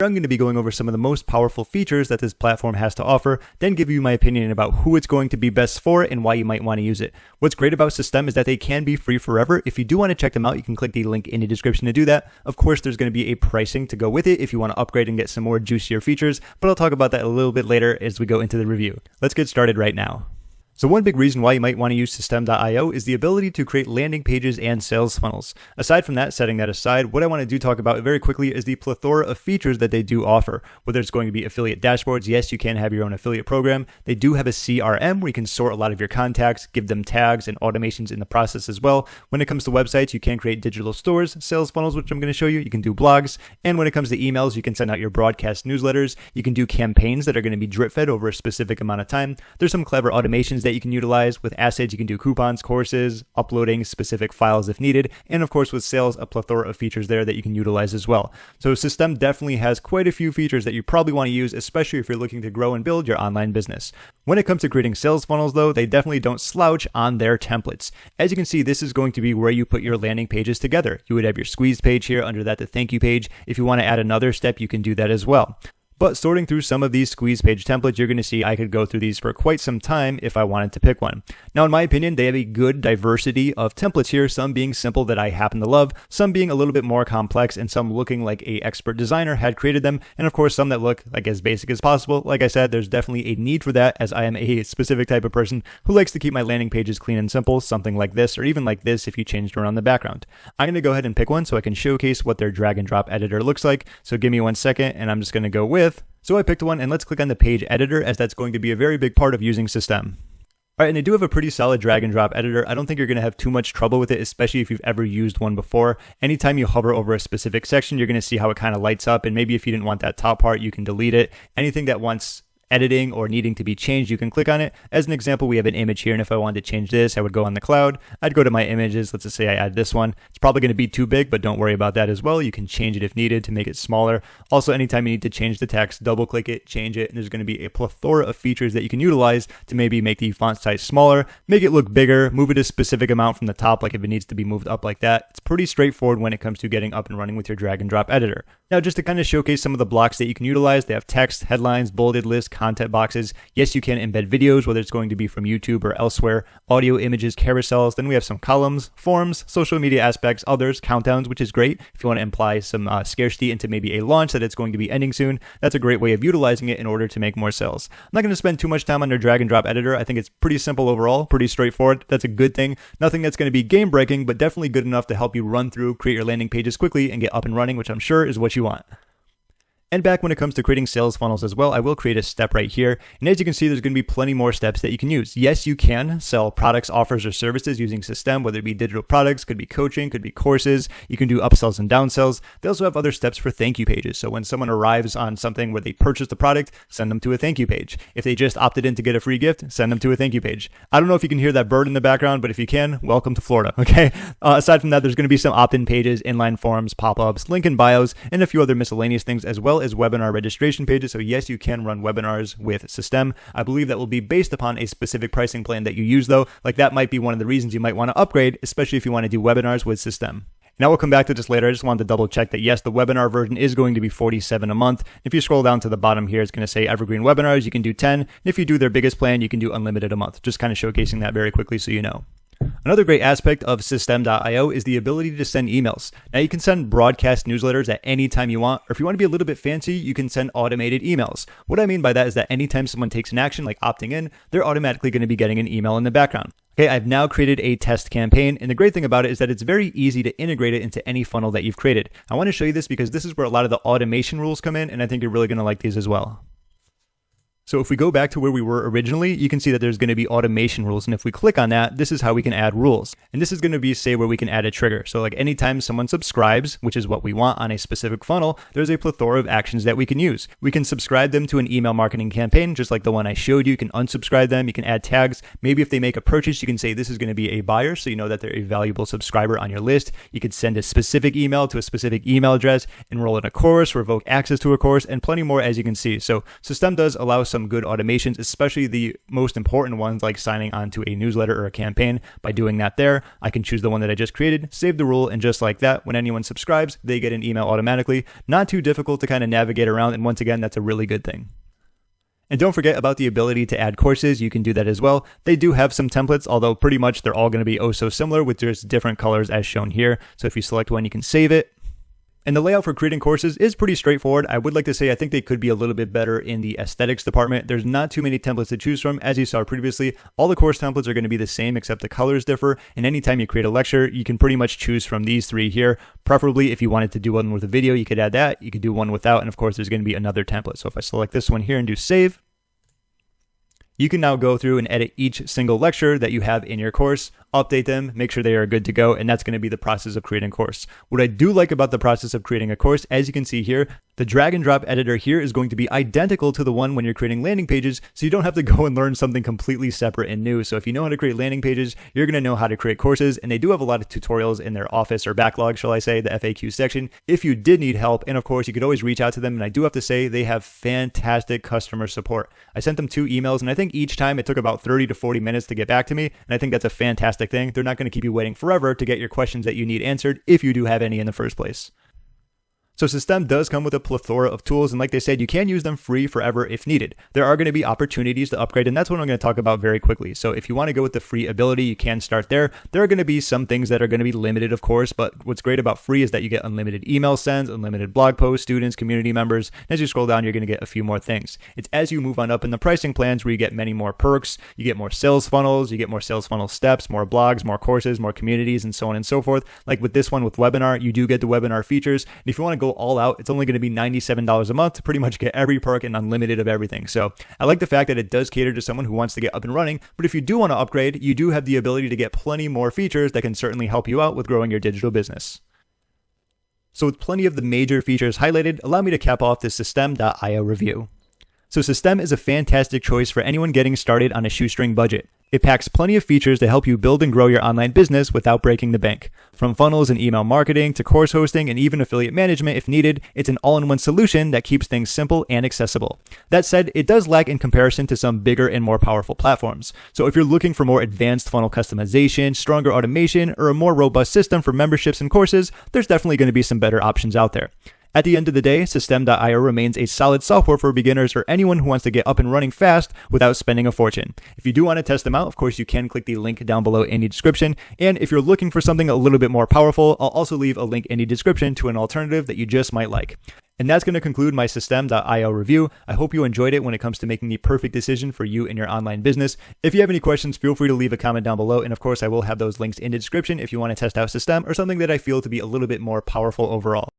I'm going to be going over some of the most powerful features that this platform has to offer, then give you my opinion about who it's going to be best for and why you might want to use it. What's great about System is that they can be free forever. If you do want to check them out, you can click the link in the description to do that. Of course, there's going to be a pricing to go with it if you want to upgrade and get some more juicier features, but I'll talk about that a little bit later as we go into the review. Let's get started right now. So one big reason why you might want to use System.io is the ability to create landing pages and sales funnels. Aside from that, setting that aside, what I want to talk about very quickly is the plethora of features that they do offer. Whether it's going to be affiliate dashboards, yes, you can have your own affiliate program. They do have a CRM where you can sort a lot of your contacts, give them tags and automations in the process as well. When it comes to websites, you can create digital stores, sales funnels, which I'm going to show you. You can do blogs. And when it comes to emails, you can send out your broadcast newsletters. You can do campaigns that are going to be drip fed over a specific amount of time. There's some clever automations that you can utilize. With assets, you can do coupons, courses, uploading specific files if needed, and of course with sales, a plethora of features there that you can utilize as well. So System definitely has quite a few features that you probably want to use, especially if you're looking to grow and build your online business. When it comes to creating sales funnels though, they definitely don't slouch on their templates. As you can see, this is going to be where you put your landing pages together. You would have your squeeze page here, under that the thank you page. If you want to add another step, you can do that as well. But sorting through some of these squeeze page templates, you're going to see I could go through these for quite some time if I wanted to pick one. Now, in my opinion, they have a good diversity of templates here, some being simple that I happen to love, some being a little bit more complex, and some looking like an expert designer had created them, and of course some that look like as basic as possible. Like I said, there's definitely a need for that, as I am a specific type of person who likes to keep my landing pages clean and simple, something like this, or even like this if you changed around the background. I'm going to go ahead and pick one so I can showcase what their drag and drop editor looks like. So give me 1 second, and I'm just going to go with... So I picked one, and let's click on the page editor, as that's going to be a very big part of using System. All right, and they do have a pretty solid drag and drop editor. I don't think you're going to have too much trouble with it, especially if you've ever used one before. Anytime you hover over a specific section, you're going to see how it kind of lights up, and maybe if you didn't want that top part, you can delete it. Anything that wants editing or needing to be changed, you can click on it. As an example, we have an image here, and if I wanted to change this, I would go on the cloud. I'd go to my images. Let's just say I add this one. It's probably going to be too big, but don't worry about that as well. You can change it if needed to make it smaller. Also, anytime you need to change the text, double click it, change it, and there's going to be a plethora of features that you can utilize to maybe make the font size smaller, make it look bigger, move it a specific amount from the top, like if it needs to be moved up like that. It's pretty straightforward when it comes to getting up and running with your drag and drop editor. Now, just to kind of showcase some of the blocks that you can utilize, they have text, headlines, bolded lists, content boxes. Yes, you can embed videos, whether it's going to be from YouTube or elsewhere, audio, images, carousels. Then we have some columns, forms, social media aspects, others, countdowns, which is great. If you want to imply some scarcity into maybe a launch that it's going to be ending soon, that's a great way of utilizing it in order to make more sales. I'm not going to spend too much time on their drag and drop editor. I think it's pretty simple overall, pretty straightforward. That's a good thing. Nothing that's going to be game breaking, but definitely good enough to help you run through, create your landing pages quickly and get up and running, which I'm sure is what you want. And back when it comes to creating sales funnels as well, I will create a step right here. And as you can see, there's going to be plenty more steps that you can use. Yes, you can sell products, offers, or services using System, whether it be digital products, could be coaching, could be courses. You can do upsells and downsells. They also have other steps for thank you pages. So when someone arrives on something where they purchased the product, send them to a thank you page. If they just opted in to get a free gift, send them to a thank you page. I don't know if you can hear that bird in the background, but if you can, welcome to Florida, okay? Aside from that, there's going to be some opt-in pages, inline forms, pop-ups, link in bios, and a few other miscellaneous things, as well as webinar registration pages. So yes, you can run webinars with System. I believe that will be based upon a specific pricing plan that you use though. Like that might be one of the reasons you might want to upgrade, especially if you want to do webinars with System. Now we'll come back to this later. I just wanted to double check that yes, the webinar version is going to be $47 a month. If you scroll down to the bottom here, it's going to say evergreen webinars. You can do 10. And if you do their biggest plan, you can do unlimited a month. Just kind of showcasing that very quickly so you know. Another great aspect of System.io is the ability to send emails. Now you can send broadcast newsletters at any time you want, or if you want to be a little bit fancy, you can send automated emails. What I mean by that is that anytime someone takes an action like opting in, they're automatically going to be getting an email in the background. Okay, I've now created a test campaign, and the great thing about it is that it's very easy to integrate it into any funnel that you've created. I want to show you this because this is where a lot of the automation rules come in, and I think you're really going to like these as well. So if we go back to where we were originally, you can see that there's going to be automation rules. And if we click on that, this is how we can add rules. And this is going to be, say, where we can add a trigger. So like anytime someone subscribes, which is what we want on a specific funnel, there's a plethora of actions that we can use. We can subscribe them to an email marketing campaign, just like the one I showed you. You can unsubscribe them. You can add tags. Maybe if they make a purchase, you can say this is going to be a buyer, so you know that they're a valuable subscriber on your list. You could send a specific email to a specific email address, enroll in a course, revoke access to a course, and plenty more, as you can see. So System does allow some some good automations, especially the most important ones like signing onto a newsletter or a campaign. By doing that there, I can choose the one that I just created, save the rule, and just like that, when anyone subscribes, they get an email automatically. Not too difficult to kind of navigate around, and once again, that's a really good thing. And don't forget about the ability to add courses. You can do that as well. They do have some templates, although pretty much they're all going to be oh so similar with just different colors as shown here. So if you select one, you can save it. And the layout for creating courses is pretty straightforward. I would like to say I think they could be a little bit better in the aesthetics department. There's not too many templates to choose from. As you saw previously, all the course templates are going to be the same except the colors differ. And anytime you create a lecture, you can pretty much choose from these three here. Preferably, if you wanted to do one with a video, you could add that. You could do one without. And of course, there's going to be another template. So if I select this one here and do save, you can now go through and edit each single lecture that you have in your course, update them, make sure they are good to go, and that's going to be the process of creating a course. What I do like about the process of creating a course, as you can see here, the drag and drop editor here is going to be identical to the one when you're creating landing pages, so you don't have to go and learn something completely separate and new. So if you know how to create landing pages, you're going to know how to create courses, and they do have a lot of tutorials in their office or backlog, shall I say, the FAQ section, if you did need help. And of course, you could always reach out to them, and I do have to say they have fantastic customer support. I sent them 2 emails, and I think each time it took about 30 to 40 minutes to get back to me, and I think that's a fantastic thing. They're not going to keep you waiting forever to get your questions that you need answered if you do have any in the first place. So System does come with a plethora of tools, and like they said, you can use them free forever if needed. There are going to be opportunities to upgrade, and that's what I'm going to talk about very quickly. So if you want to go with the free ability, you can start there. There are going to be some things that are going to be limited, of course, but what's great about free is that you get unlimited email sends, unlimited blog posts, students, community members. And as you scroll down, you're going to get a few more things. It's as you move on up in the pricing plans where you get many more perks, you get more sales funnels, you get more sales funnel steps, more blogs, more courses, more communities, and so on and so forth. Like with this one with webinar, you do get the webinar features. And if you want to go all out, it's only going to be $97 a month to pretty much get every perk and unlimited of everything. So I like the fact that it does cater to someone who wants to get up and running, but if you do want to upgrade, you do have the ability to get plenty more features that can certainly help you out with growing your digital business. So with plenty of the major features highlighted, allow me to cap off this System.io review. So System is a fantastic choice for anyone getting started on a shoestring budget. It packs plenty of features to help you build and grow your online business without breaking the bank. From funnels and email marketing to course hosting and even affiliate management if needed, it's an all-in-one solution that keeps things simple and accessible. That said, it does lag in comparison to some bigger and more powerful platforms. So if you're looking for more advanced funnel customization, stronger automation, or a more robust system for memberships and courses, there's definitely going to be some better options out there. At the end of the day, System.io remains a solid software for beginners or anyone who wants to get up and running fast without spending a fortune. If you do want to test them out, of course, you can click the link down below in the description. And if you're looking for something a little bit more powerful, I'll also leave a link in the description to an alternative that you just might like. And that's going to conclude my System.io review. I hope you enjoyed it when it comes to making the perfect decision for you and your online business. If you have any questions, feel free to leave a comment down below. And of course, I will have those links in the description if you want to test out System or something that I feel to be a little bit more powerful overall.